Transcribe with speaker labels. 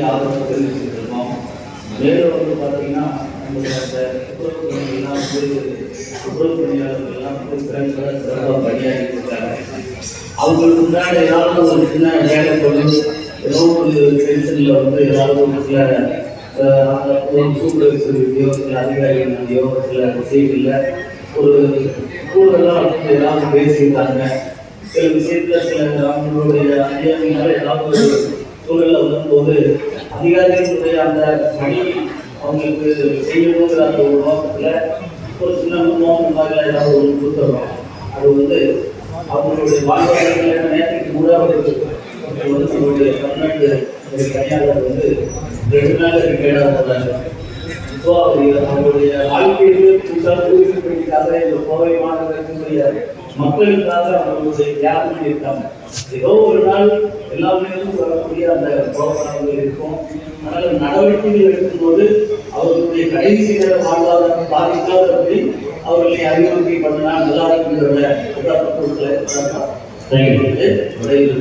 Speaker 1: ஆதரவு தெரிவிச்சுட்டு இருக்கோம். மேலும் வந்து பார்த்தீங்கன்னா நம்மளுடைய அந்த துப்புரவு பணிகள்லாம் துப்புரவு பணியாளர்கள்லாம் சிறப்பாக பணியாற்றிட்டு இருக்காங்க. அவங்களுக்கு முன்னாடி ஏதாவது ஒரு சின்ன வேலை கொண்டு ஏதோ ஒரு டென்ஷனில் வந்து ஏதாவது ஒரு சில ஒரு சூப்பர்வைசர்கிட்டையோ சில அதிகாரிகளையோ சில விஷயங்களில் ஒரு கூடுதலாக வந்து ஏதாவது பேசியிருக்காங்க. சில விஷயத்தில் சில அவங்களுடைய அதிகாரிகளால் ஏதாவது ஒரு சூழலில் வரும்போது அதிகாரிகளுடைய அந்த பணி அவங்களுக்கு செய்யணுங்கிற அந்த ஒரு நோக்கத்தில் ஒரு சின்ன நோக்கம் மாதிரி ஏதாவது ஒன்று கொடுத்துட்றோம். அது வந்து அவங்களுடைய வாழ்வாதாரங்கள் நேரத்துக்கு கூட வந்து நம்மளுடைய தமிழ்நாட்டு பணியாளர் வந்து 2 நாள் ரிட்டையர்டாக போகிறாங்க. ஸோ அவங்களுடைய வாழ்க்கையிலே புதுசாக தூய்மைப்படுத்திக்காக இந்த கோவை மாநகரத்தினுடைய மக்களுக்காக அவர்களுடைய தியாகம் பண்ணியிருக்காங்க. ஏதோ ஒரு நாள் எல்லாமே வரக்கூடிய அந்த புரோகிராம்கள் இருக்கும். அதனால் நடவடிக்கைகள் எடுக்கும்போது அவர்களுடைய கடைசி நேர வாழ்வாதாரம் பாதிக்காதபடி அவர்களை அறிவுறுத்தி பண்ணினா நல்லா இருக்குங்கிறத உதாரண பொருட்களை உரையில்